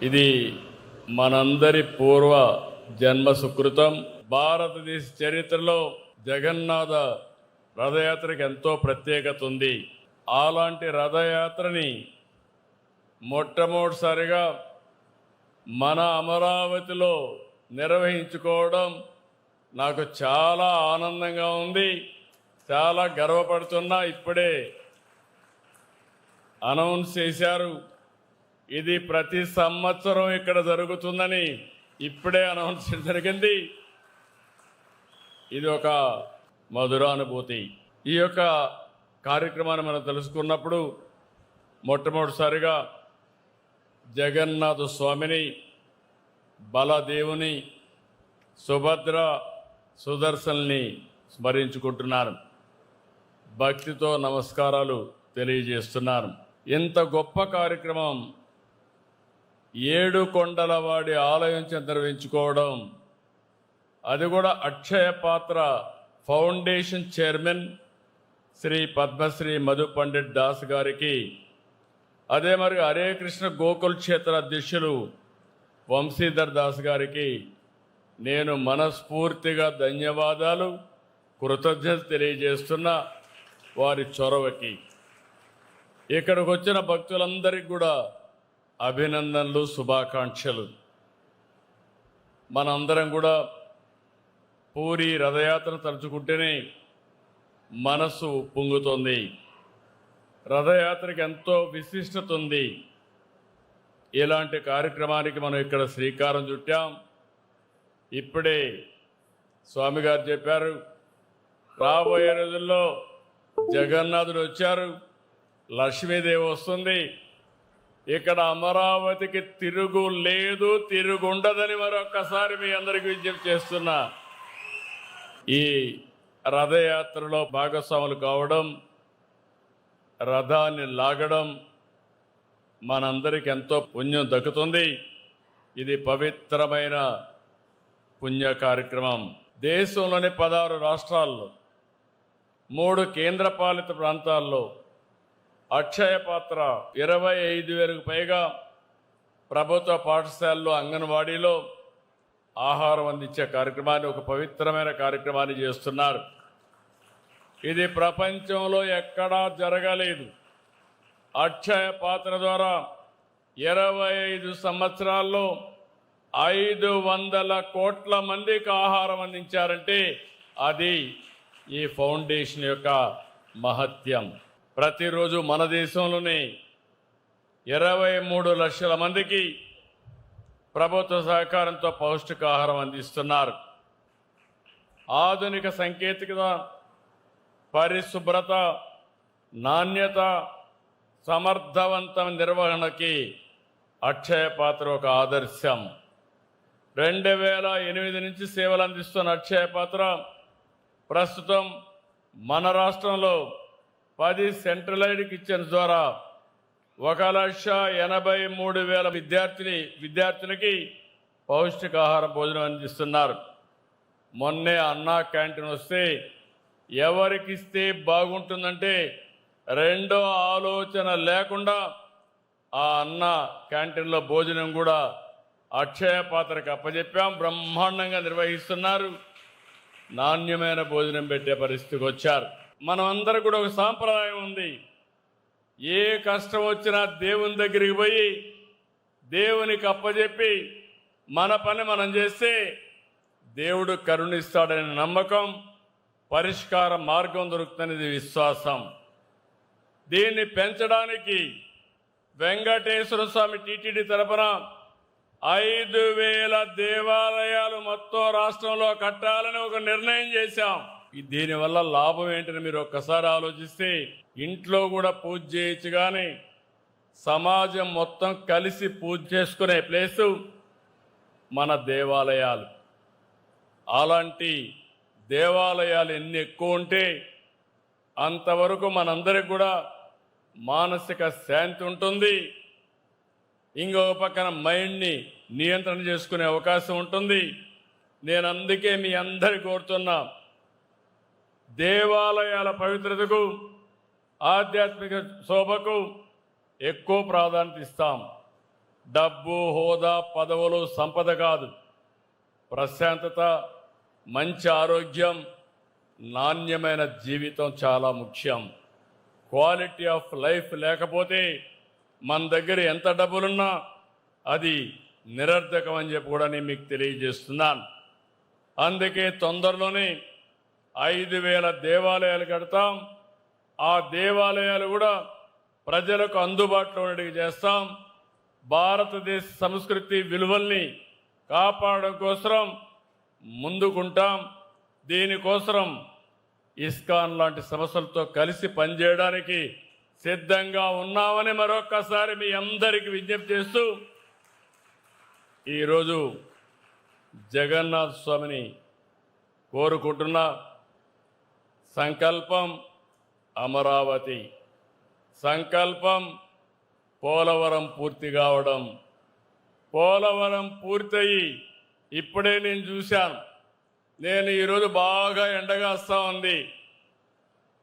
ఇది మనందరి పూర్వ జన్మ సుకృతం. భారతదేశ చరిత్రలో జగన్నాథ రథయాత్రకి ఎంతో ప్రత్యేకత ఉంది. అలాంటి రథయాత్రని మొట్టమొదటిసారిగా మన అమరావతిలో నిర్వహించుకోవడం నాకు చాలా ఆనందంగా ఉంది. చాలా గర్వపడుతున్నా. ఇప్పుడే అనౌన్స్ చేశారు, ఇది ప్రతి సంవత్సరం ఇక్కడ జరుగుతుందని ఇప్పుడే అనౌన్స్ జరిగింది. ఇది ఒక మధురానుభూతి. ఈ యొక్క కార్యక్రమాన్ని మనం తెలుసుకున్నప్పుడు మొట్టమొదటిసారిగా జగన్నాథ స్వామిని, బలదేవుని, సుభద్ర, సుదర్శన్ని స్మరించుకుంటున్నాను. భక్తితో నమస్కారాలు తెలియజేస్తున్నాను. ఇంత గొప్ప కార్యక్రమం 7 కొండలవాడి ఆలయం నిర్వహించుకోవడం, అది కూడా అక్షయ పాత్ర ఫౌండేషన్ చైర్మన్ శ్రీ పద్మశ్రీ మధు పండిట్ దాస్ గారికి, అదే మరి హరే కృష్ణ గోకుల్ క్షేత్ర అధ్యక్షులు వంశీధర్ దాస్ గారికి నేను మనస్ఫూర్తిగా ధన్యవాదాలు, కృతజ్ఞత తెలియజేస్తున్నా. వారి చొరవకి ఇక్కడికి వచ్చిన భక్తులందరికీ కూడా అభినందనలు, శుభాకాంక్షలు. మనందరం కూడా పూరి రథయాత్ర తలుచుకుంటేనే మనసు పొంగుతోంది. రథయాత్రకి ఎంతో విశిష్టత ఉంది. ఇలాంటి కార్యక్రమానికి మనం ఇక్కడ శ్రీకారం చుట్టాం. ఇప్పుడే స్వామి గారు చెప్పారు, రాబోయే రోజుల్లో జగన్నాథుడు వచ్చారు, లక్ష్మీదేవి వస్తుంది. ఇక్కడ అమరావతికి తిరుగు లేదు, తిరుగుండదని మరొక్కసారి మీ అందరికీ విజ్ఞప్తి చేస్తున్నా. ఈ రథయాత్రలో భాగస్వాములు కావడం, రథాన్ని లాగడం మనందరికి ఎంతో పుణ్యం దక్కుతుంది. ఇది పవిత్రమైన పుణ్య కార్యక్రమం. దేశంలోని 16 రాష్ట్రాల్లో, 3 కేంద్రపాలిత ప్రాంతాల్లో అక్షయ పాత్ర 25,000కు పైగా ప్రభుత్వ పాఠశాలలో, అంగన్వాడీలో ఆహారం అందించే కార్యక్రమాన్ని, ఒక పవిత్రమైన కార్యక్రమాన్ని చేస్తున్నారు. ఇది ప్రపంచంలో ఎక్కడా జరగలేదు. అక్షయ పాత్ర ద్వారా 25 సంవత్సరాల్లో 500 కోట్ల మందికి ఆహారం అందించారంటే అది ఈ ఫౌండేషన్ యొక్క మహత్యం. ప్రతిరోజు మన దేశంలోనే 23 లక్షల మందికి ప్రభుత్వ సహకారంతో పౌష్టికాహారం అందిస్తున్నారు. ఆధునిక సాంకేతికత, పరిశుభ్రత, నాణ్యత, సమర్థవంతమైన నిర్వహణకి అక్షయ పాత్ర ఒక ఆదర్శం. 2008 నుంచి సేవలు అందిస్తున్న అక్షయ పాత్ర ప్రస్తుతం మన రాష్ట్రంలో 10 సెంట్రలైజ్డ్ కిచెన్స్ ద్వారా 1,83,000 విద్యార్థులకి పౌష్టికాహార భోజనం అందిస్తున్నారు. మొన్నే అన్నా క్యాంటీన్ వస్తే ఎవరికిస్తే బాగుంటుందంటే రెండో ఆలోచన లేకుండా ఆ అన్న క్యాంటీన్లో భోజనం కూడా అక్షయ పాత్రకు అప్పచెప్పాం. బ్రహ్మాండంగా నిర్వహిస్తున్నారు. నాణ్యమైన భోజనం పెట్టే పరిస్థితికి వచ్చారు. మనం అందరూ కూడా ఒక సాంప్రదాయం ఉంది. ఏ కష్టం వచ్చినా దేవుని దగ్గరికి పోయి దేవునికి అప్పచెప్పి మన పని మనం చేస్తే దేవుడు కరుణిస్తాడనే నమ్మకం, పరిష్కార మార్గం దొరుకుతున్నది విశ్వాసం. దీన్ని పెంచడానికి వెంకటేశ్వర స్వామి టీటీడీ తరపున 5,000 దేవాలయాలు మొత్తం రాష్ట్రంలో కట్టాలని ఒక నిర్ణయం చేశాం. దీనివల్ల లాభం ఏంటని మీరు ఒక్కసారి ఆలోచిస్తే, ఇంట్లో కూడా పూజ చేయొచ్చు, కానీ సమాజం మొత్తం కలిసి పూజ చేసుకునే ప్లేసు మన దేవాలయాలు. అలాంటి దేవాలయాలు ఎన్ని ఎక్కువ ఉంటే అంతవరకు మనందరికి కూడా మానసిక శాంతి ఉంటుంది. ఇంకొక పక్కన మైండ్ని నియంత్రణ చేసుకునే అవకాశం ఉంటుంది. నేను అందుకే మీ అందరి కోరుతున్నా, దేవాలయాల పవిత్రతకు, ఆధ్యాత్మిక శోభకు ఎక్కువ ప్రాధాన్యత ఇస్తాం. డబ్బు, హోదా, పదవులు, సంపద కాదు. ప్రశాంతత, మంచి ఆరోగ్యం, నాణ్యమైన జీవితం చాలా ముఖ్యం. క్వాలిటీ ఆఫ్ లైఫ్ లేకపోతే మన దగ్గర ఎంత డబ్బులున్నా అది నిరర్ధకం అని చెప్పి కూడా నేను మీకు తెలియజేస్తున్నాను. అందుకే తొందరలోనే 5,000 దేవాలయాలు కడతాం. ఆ దేవాలయాలు కూడా ప్రజలకు అందుబాటులో ఉండేవి చేస్తాం. భారతదేశ సంస్కృతి విలువల్ని కాపాడడం కోసం ముందుకుంటాం. దీనికోసం ఇస్కాన్ లాంటి సంస్థలతో కలిసి పనిచేయడానికి సిద్ధంగా ఉన్నామని మరొక్కసారి మీ అందరికీ విజ్ఞప్తి చేస్తూ ఈరోజు జగన్నాథ స్వామిని కోరుకుంటున్నా. సంకల్పం అమరావతి, సంకల్పం పోలవరం పూర్తి కావడం. పోలవరం పూర్తయి ఇప్పుడే నేను చూశాను. నేను ఈరోజు బాగా ఎండగాస్తా ఉంది.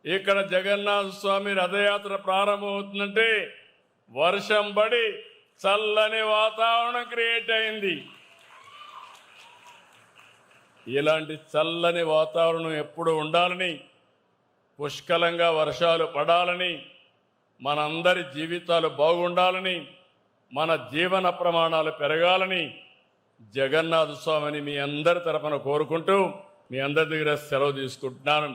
ఇక్కడ జగన్నాథ స్వామి రథయాత్ర ప్రారంభమవుతుందంటే వర్షం పడి చల్లని వాతావరణం క్రియేట్ అయింది. ఇలాంటి చల్లని వాతావరణం ఎప్పుడు ఉండాలని, పుష్కలంగా వర్షాలు పడాలని, మనందరి జీవితాలు బాగుండాలని, మన జీవన ప్రమాణాలు పెరగాలని జగన్నాథ స్వామిని మీ అందరి తరపున కోరుకుంటూ మీ అందరి దగ్గర సెలవు తీసుకుంటున్నాను.